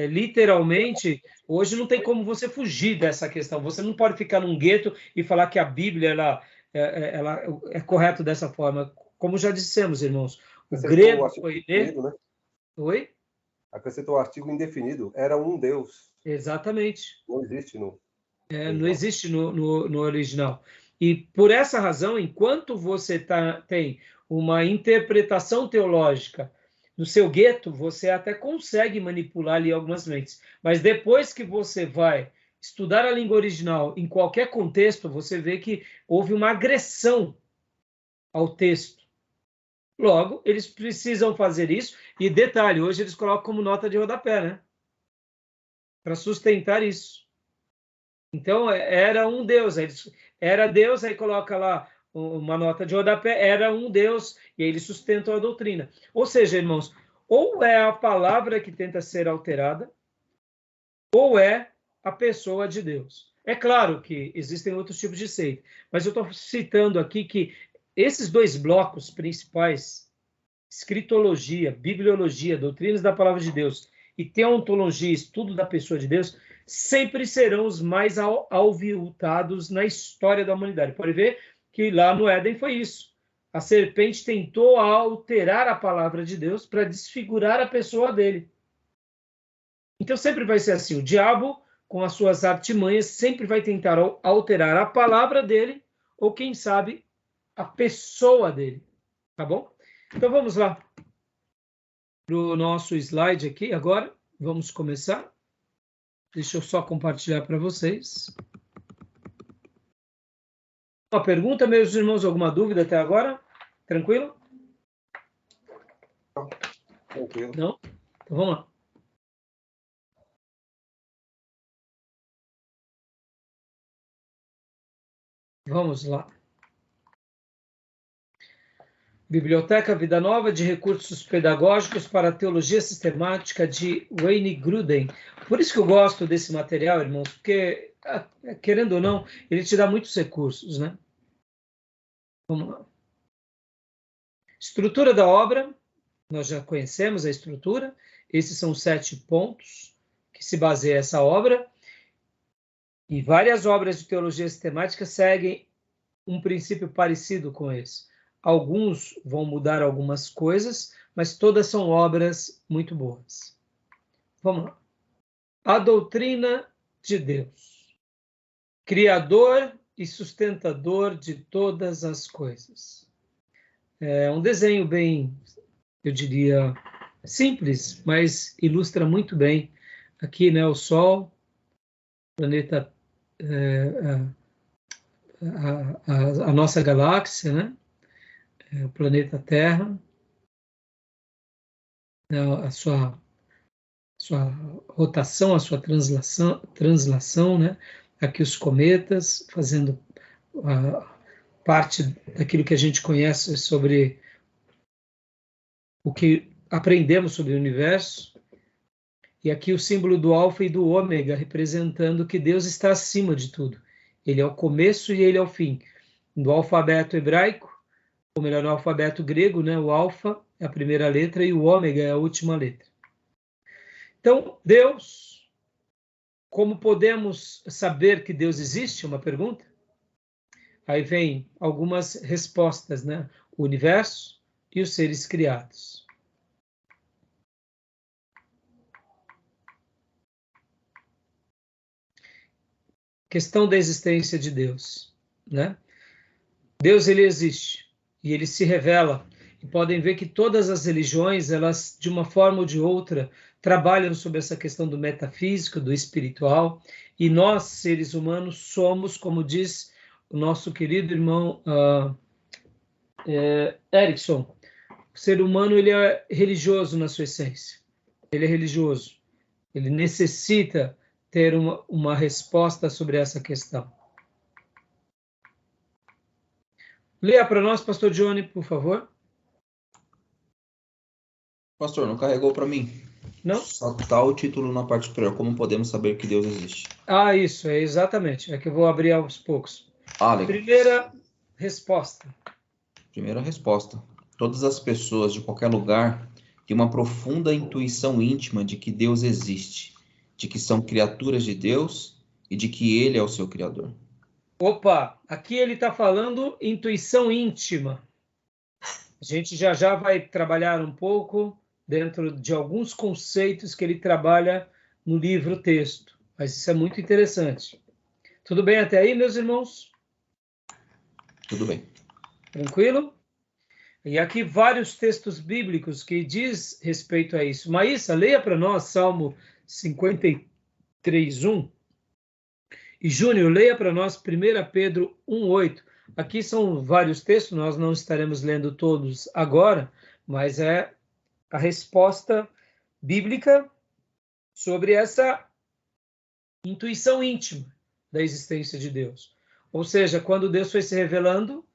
Speaker 1: literalmente, hoje não tem como você fugir dessa questão. Você não pode ficar num gueto e falar que a Bíblia ela é correta dessa forma. Como já dissemos, irmãos, o grego foi...
Speaker 4: Né?
Speaker 1: Oi?
Speaker 4: Acrescentou o artigo indefinido. Era um Deus.
Speaker 1: Exatamente.
Speaker 4: Não existe no...
Speaker 1: não existe no original. E por essa razão, enquanto você tem uma interpretação teológica no seu gueto, você até consegue manipular ali algumas mentes. Mas depois que você vai estudar a língua original em qualquer contexto, você vê que houve uma agressão ao texto. Logo, eles precisam fazer isso. E detalhe, hoje eles colocam como nota de rodapé, né? Para sustentar isso. Então, era um Deus. Era Deus, aí coloca lá uma nota de rodapé, era um Deus, e aí eles sustentam a doutrina. Ou seja, irmãos, ou é a palavra que tenta ser alterada, ou é a pessoa de Deus. É claro que existem outros tipos de seita, mas eu estou citando aqui que esses dois blocos principais, escritologia, bibliologia, doutrinas da palavra de Deus e teontologia, estudo da pessoa de Deus, sempre serão os mais alviutados na história da humanidade. Pode ver que lá no Éden foi isso. A serpente tentou alterar a palavra de Deus para desfigurar a pessoa dele. Então sempre vai ser assim, o diabo, com as suas artimanhas, sempre vai tentar alterar a palavra dele ou quem sabe a pessoa dele, tá bom? Então vamos lá para o nosso slide aqui agora, vamos começar. Deixa eu só compartilhar para vocês. Uma pergunta, meus irmãos, alguma dúvida até agora? Tranquilo?
Speaker 4: Tranquilo.
Speaker 1: Não? Então vamos lá. Vamos lá. Biblioteca Vida Nova de Recursos Pedagógicos para a Teologia Sistemática de Wayne Grudem. Por isso que eu gosto desse material, irmãos, porque, querendo ou não, ele te dá muitos recursos, né? Vamos lá. Estrutura da obra. Nós já conhecemos a estrutura. Esses são os 7 pontos que se baseia essa obra. E várias obras de teologia sistemática seguem um princípio parecido com esse. Alguns vão mudar algumas coisas, mas todas são obras muito boas. Vamos lá. A doutrina de Deus, Criador e sustentador de todas as coisas. É um desenho bem, eu diria, simples, mas ilustra muito bem aqui, né, o Sol, planeta, a nossa galáxia, né? O planeta Terra, a sua rotação, a sua translação, né? Aqui os cometas, fazendo parte daquilo que a gente conhece sobre o que aprendemos sobre o universo. E aqui o símbolo do alfa e do ômega, representando que Deus está acima de tudo. Ele é o começo e ele é o fim. No alfabeto hebraico, ou melhor, no alfabeto grego, né, o alfa é a primeira letra e o ômega é a última letra. Então, Deus, como podemos saber que Deus existe? Uma pergunta. Aí vem algumas respostas, né? O universo e os seres criados. Questão da existência de Deus, né? Deus, ele existe e ele se revela. E podem ver que todas as religiões, elas, de uma forma ou de outra, trabalham sobre essa questão do metafísico, do espiritual. E nós, seres humanos, somos, como diz o nosso querido irmão Erickson, o ser humano, ele é religioso na sua essência. Ele é religioso. Ele necessita ter uma resposta sobre essa questão. Leia para nós, pastor Johnny, por favor.
Speaker 3: Pastor, não carregou para mim?
Speaker 1: Não?
Speaker 3: Só está o título na parte superior. Como podemos saber que Deus existe?
Speaker 1: Isso, é exatamente. É que eu vou abrir aos poucos.
Speaker 3: Legal.
Speaker 1: Primeira resposta.
Speaker 3: Primeira resposta. Todas as pessoas de qualquer lugar têm uma profunda intuição íntima de que Deus existe, de que são criaturas de Deus e de que Ele é o seu Criador.
Speaker 1: Opa, aqui ele está falando intuição íntima. A gente já vai trabalhar um pouco dentro de alguns conceitos que ele trabalha no livro texto. Mas isso é muito interessante. Tudo bem até aí, meus irmãos?
Speaker 3: Tudo bem. Tranquilo?
Speaker 1: E aqui vários textos bíblicos que diz respeito a isso. Maísa, leia para nós Salmo 53:1. E Júnior, leia para nós 1 Pedro 1:8. Aqui são vários textos, nós não estaremos lendo todos agora, mas é a resposta bíblica sobre essa intuição íntima da existência de Deus. Ou seja, quando Deus foi se revelando,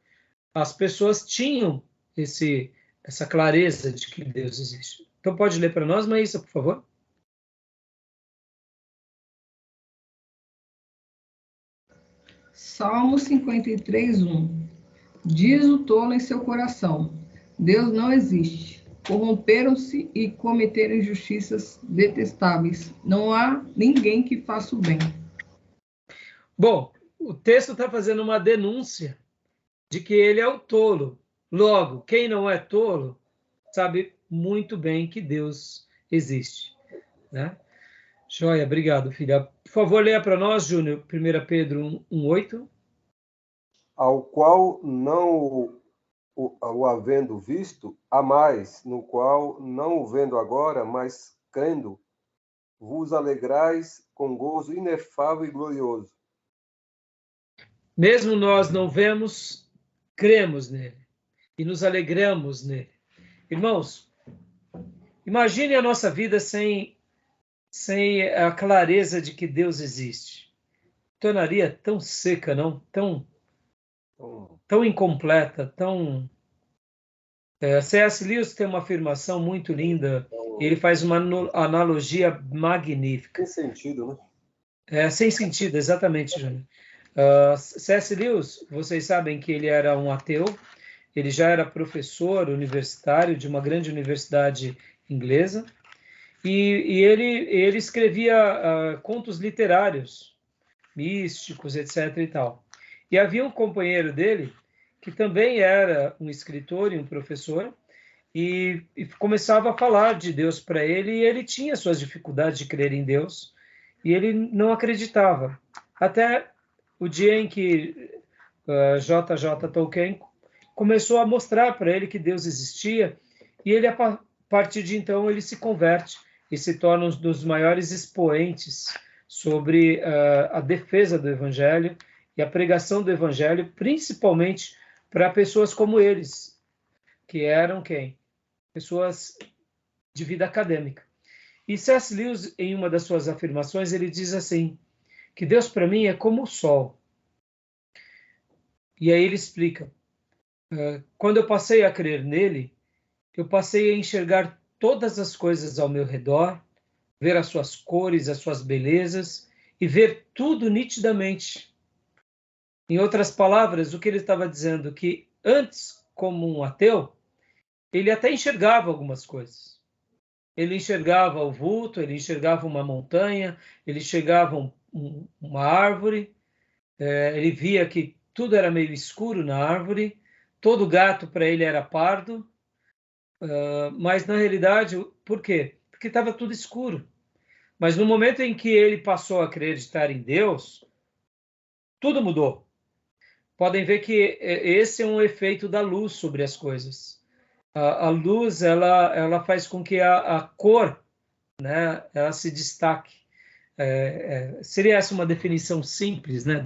Speaker 1: as pessoas tinham essa clareza de que Deus existe. Então pode ler para nós, Maísa, por favor?
Speaker 5: Salmo 53:1. Diz o tolo em seu coração: Deus não existe. Corromperam-se e cometeram injustiças detestáveis. Não há ninguém que faça o bem.
Speaker 1: Bom, o texto está fazendo uma denúncia de que ele é o tolo. Logo, quem não é tolo sabe muito bem que Deus existe, né? Joia, obrigado, filha. Por favor, leia para nós, Júnior, 1 Pedro 1:8.
Speaker 4: ao qual não o havendo visto, há mais, no qual não o vendo agora, mas crendo, vos alegrais com gozo inefável e glorioso.
Speaker 1: Mesmo nós não vemos, cremos nele e nos alegramos nele. Irmãos, imagine a nossa vida sem a clareza de que Deus existe. Tornaria tão seca, não? Tão incompleta, tão... C.S. Lewis tem uma afirmação muito linda, ele faz uma analogia magnífica.
Speaker 4: Sem sentido, né?
Speaker 1: Sem sentido, exatamente, Júnior. C.S. Lewis, vocês sabem que ele era um ateu, ele já era professor universitário de uma grande universidade inglesa, e ele escrevia contos literários, místicos, etc. e tal. E havia um companheiro dele, que também era um escritor e um professor, e começava a falar de Deus para ele, e ele tinha suas dificuldades de crer em Deus, e ele não acreditava. Até o dia em que J.J. Tolkien começou a mostrar para ele que Deus existia, e ele, a partir de então, ele se converte e se torna um dos maiores expoentes sobre a defesa do Evangelho e a pregação do Evangelho, principalmente para pessoas como eles, que eram quem? Pessoas de vida acadêmica. E C.S. Lewis, em uma das suas afirmações, ele diz assim, que Deus para mim é como o sol. E aí ele explica, quando eu passei a crer nele, eu passei a enxergar todas as coisas ao meu redor, ver as suas cores, as suas belezas, e ver tudo nitidamente. Em outras palavras, o que ele estava dizendo, que antes, como um ateu, ele até enxergava algumas coisas. Ele enxergava o vulto, ele enxergava uma montanha, ele enxergava uma árvore, ele via que tudo era meio escuro na árvore, todo gato para ele era pardo, mas na realidade, por quê? Porque estava tudo escuro. Mas no momento em que ele passou a acreditar em Deus, tudo mudou. Podem ver que esse é um efeito da luz sobre as coisas. A luz, ela faz com que a cor, né, ela se destaque. Seria essa uma definição simples, né,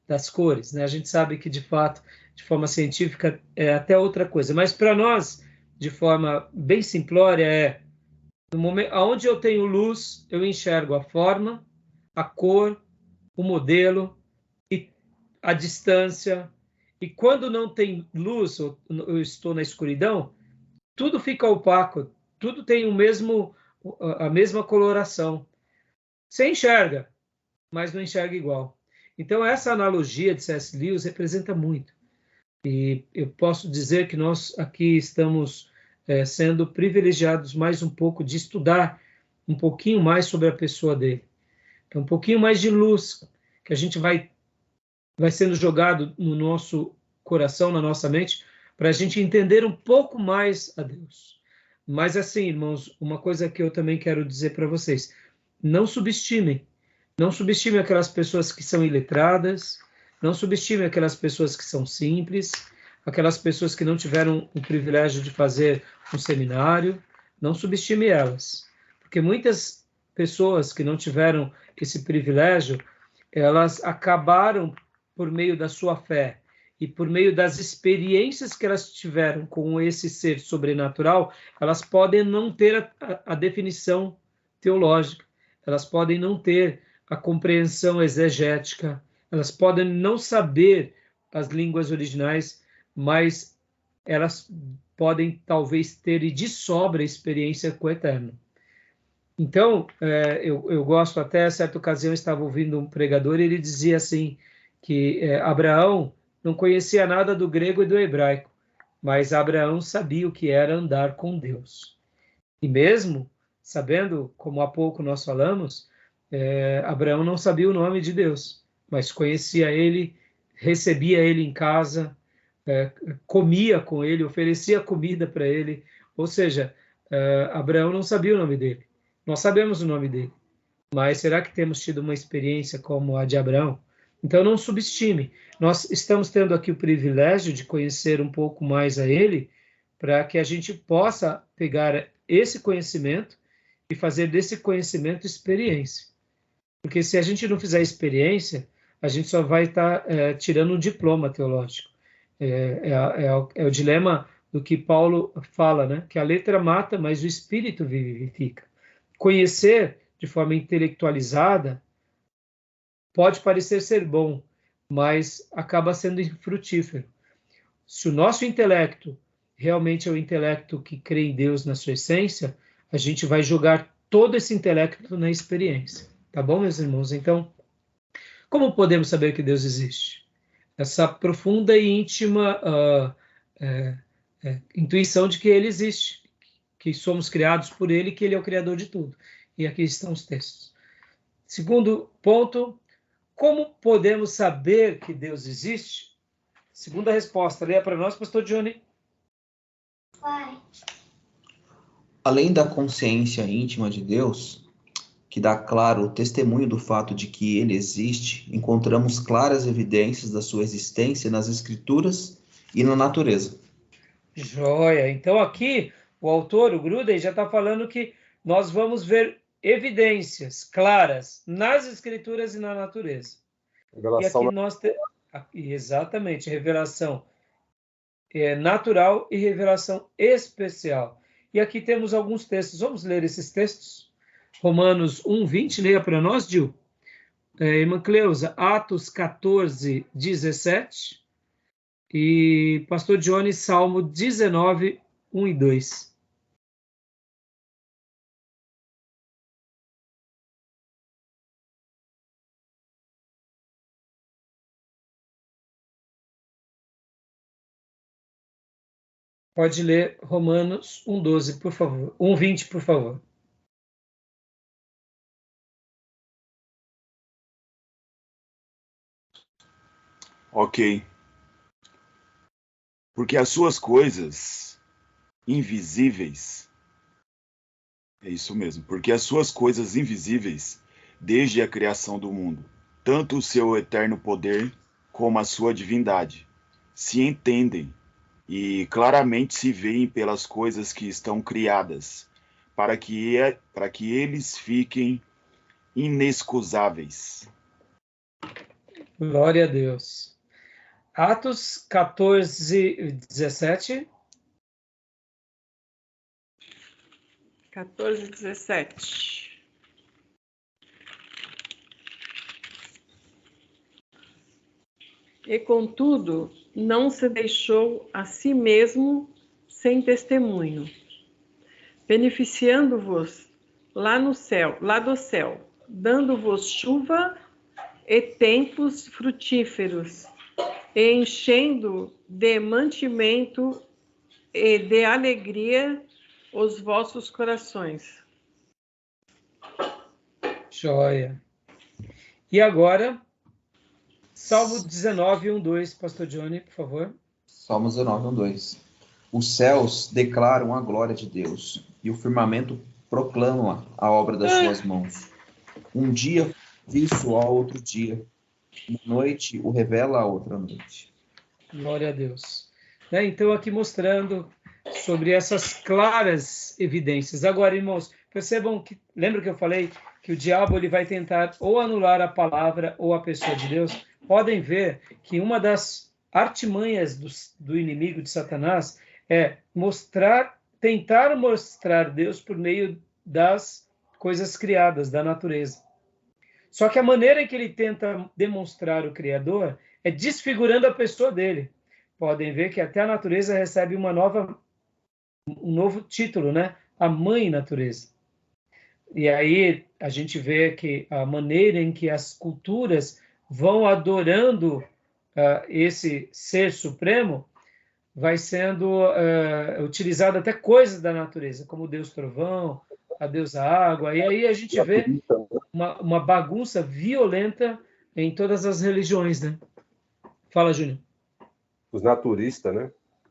Speaker 1: das cores, né? A gente sabe que, de fato, de forma científica, é até outra coisa. Mas, para nós, de forma bem simplória, no momento onde eu tenho luz, eu enxergo a forma, a cor, o modelo e a distância. E quando não tem luz, eu estou na escuridão, tudo fica opaco, tudo tem a mesma coloração. Você enxerga, mas não enxerga igual. Então, essa analogia de C.S. Lewis representa muito. E eu posso dizer que nós aqui estamos sendo privilegiados mais um pouco de estudar um pouquinho mais sobre a pessoa dele. Então, um pouquinho mais de luz, que a gente vai sendo jogado no nosso coração, na nossa mente, para a gente entender um pouco mais a Deus. Mas assim, irmãos, uma coisa que eu também quero dizer para vocês, não subestimem aquelas pessoas que são iletradas, não subestimem aquelas pessoas que são simples, aquelas pessoas que não tiveram o privilégio de fazer um seminário, não subestime elas, porque muitas pessoas que não tiveram esse privilégio, elas acabaram, por meio da sua fé e por meio das experiências que elas tiveram com esse ser sobrenatural, elas podem não ter a definição teológica, elas podem não ter a compreensão exegética, elas podem não saber as línguas originais, mas elas podem talvez ter e de sobra experiência com o Eterno. Então, eu gosto até, certa ocasião, eu estava ouvindo um pregador e ele dizia assim, que Abraão não conhecia nada do grego e do hebraico, mas Abraão sabia o que era andar com Deus. E mesmo sabendo, como há pouco nós falamos, Abraão não sabia o nome de Deus, mas conhecia ele, recebia ele em casa, comia com ele, oferecia comida para ele. Ou seja, Abraão não sabia o nome dele. Nós sabemos o nome dele. Mas será que temos tido uma experiência como a de Abraão? Então, não subestime. Nós estamos tendo aqui o privilégio de conhecer um pouco mais a Ele, para que a gente possa pegar esse conhecimento e fazer desse conhecimento experiência. Porque se a gente não fizer experiência, a gente só vai estar tirando um diploma teológico. É o dilema do que Paulo fala, né? Que a letra mata, mas o espírito vivifica. Conhecer de forma intelectualizada pode parecer ser bom, mas acaba sendo infrutífero. Se o nosso intelecto realmente é o intelecto que crê em Deus na sua essência, a gente vai jogar todo esse intelecto na experiência. Tá bom, meus irmãos? Então, como podemos saber que Deus existe? Essa profunda e íntima intuição de que Ele existe, que somos criados por Ele, que Ele é o Criador de tudo. E aqui estão os textos. Segundo ponto, como podemos saber que Deus existe? Segunda resposta, leia para nós, pastor Johnny.
Speaker 3: Além da consciência íntima de Deus, que dá claro o testemunho do fato de que ele existe, encontramos claras evidências da sua existência nas Escrituras e na natureza.
Speaker 1: Joia! Então aqui o autor, o Gruden, já está falando que nós vamos ver evidências claras nas Escrituras e na natureza.
Speaker 4: Revelação.
Speaker 1: E aqui nós temos... Exatamente, revelação natural e revelação especial. E aqui temos alguns textos. Vamos ler esses textos? Romanos 1:20, leia para nós, Gil. Irmã Cleusa, Atos 14, 17. E pastor Johnny, Salmo 19, 1 e 2. Pode ler Romanos 1:12, por favor. 1:20, por favor.
Speaker 2: Ok. Porque as suas coisas invisíveis, é isso mesmo, porque as suas coisas invisíveis, desde a criação do mundo, tanto o seu eterno poder como a sua divindade, se entendem e claramente se veem pelas coisas que estão criadas, para que eles fiquem inexcusáveis.
Speaker 1: Glória a Deus. Atos 14, 17.
Speaker 6: 14, 17. E contudo, não se deixou a si mesmo sem testemunho, beneficiando-vos lá do céu, dando-vos chuva e tempos frutíferos, e enchendo de mantimento e de alegria os vossos corações.
Speaker 1: Joia. E agora, Salmo 19, 1, 2, pastor Johnny, por favor.
Speaker 3: Salmo 19, 1, 2. Os céus declaram a glória de Deus, e o firmamento proclama a obra das suas mãos. Um dia visto ao outro dia, uma noite o revela a outra noite.
Speaker 1: Glória a Deus. Então, aqui mostrando sobre essas claras evidências. Agora, irmãos, percebam que, lembra que eu falei que o diabo ele vai tentar ou anular a palavra ou a pessoa de Deus? Podem ver que uma das artimanhas do inimigo de Satanás é tentar mostrar Deus por meio das coisas criadas, da natureza. Só que a maneira em que ele tenta demonstrar o Criador é desfigurando a pessoa dele. Podem ver que até a natureza recebe um novo título, né? A mãe natureza. E aí a gente vê que a maneira em que as culturas vão adorando esse ser supremo vai sendo utilizado até coisas da natureza, como o Deus Trovão, a deusa Água. E aí a gente vê uma bagunça violenta em todas as religiões, né? Fala, Júnior.
Speaker 4: Os naturistas, né?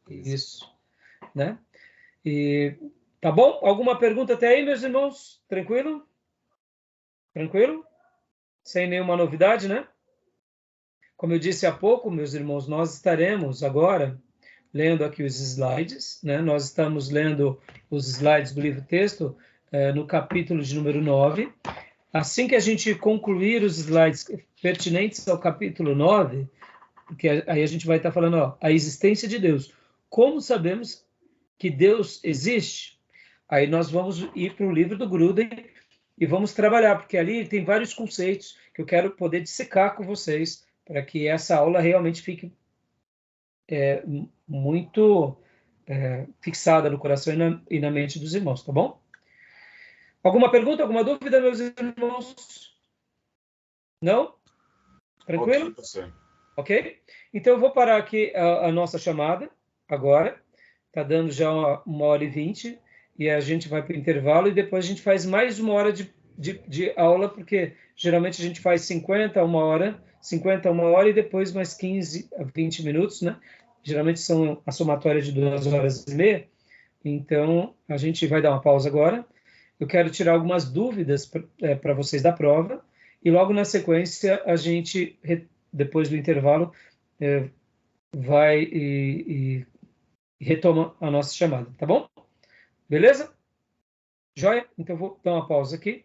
Speaker 1: Isso. Né? E tá bom? Alguma pergunta até aí, meus irmãos? Tranquilo? Tranquilo? Sem nenhuma novidade, né? Como eu disse há pouco, meus irmãos, nós estaremos agora lendo aqui os slides, né? Nós estamos lendo os slides do livro-texto no capítulo de número 9. Assim que a gente concluir os slides pertinentes ao capítulo 9, porque aí a gente vai estar falando a existência de Deus. Como sabemos que Deus existe? Aí nós vamos ir para o livro do Gruden e vamos trabalhar, porque ali tem vários conceitos que eu quero poder dissecar com vocês, para que essa aula realmente fique muito fixada no coração e na mente dos irmãos, tá bom? Alguma pergunta, alguma dúvida, meus irmãos? Não? Tranquilo? Ok? Então eu vou parar aqui a nossa chamada agora. Está dando já 1h20 e a gente vai para o intervalo e depois a gente faz mais 1 hora de aula, porque geralmente a gente faz 50 a 1 hora e depois mais 15 a 20 minutos, né? Geralmente são a somatória de 2h30. Então a gente vai dar uma pausa agora. Eu quero tirar algumas dúvidas para vocês da prova e logo na sequência a gente, depois do intervalo, vai e retoma a nossa chamada, tá bom? Beleza? Joia? Então vou dar uma pausa aqui.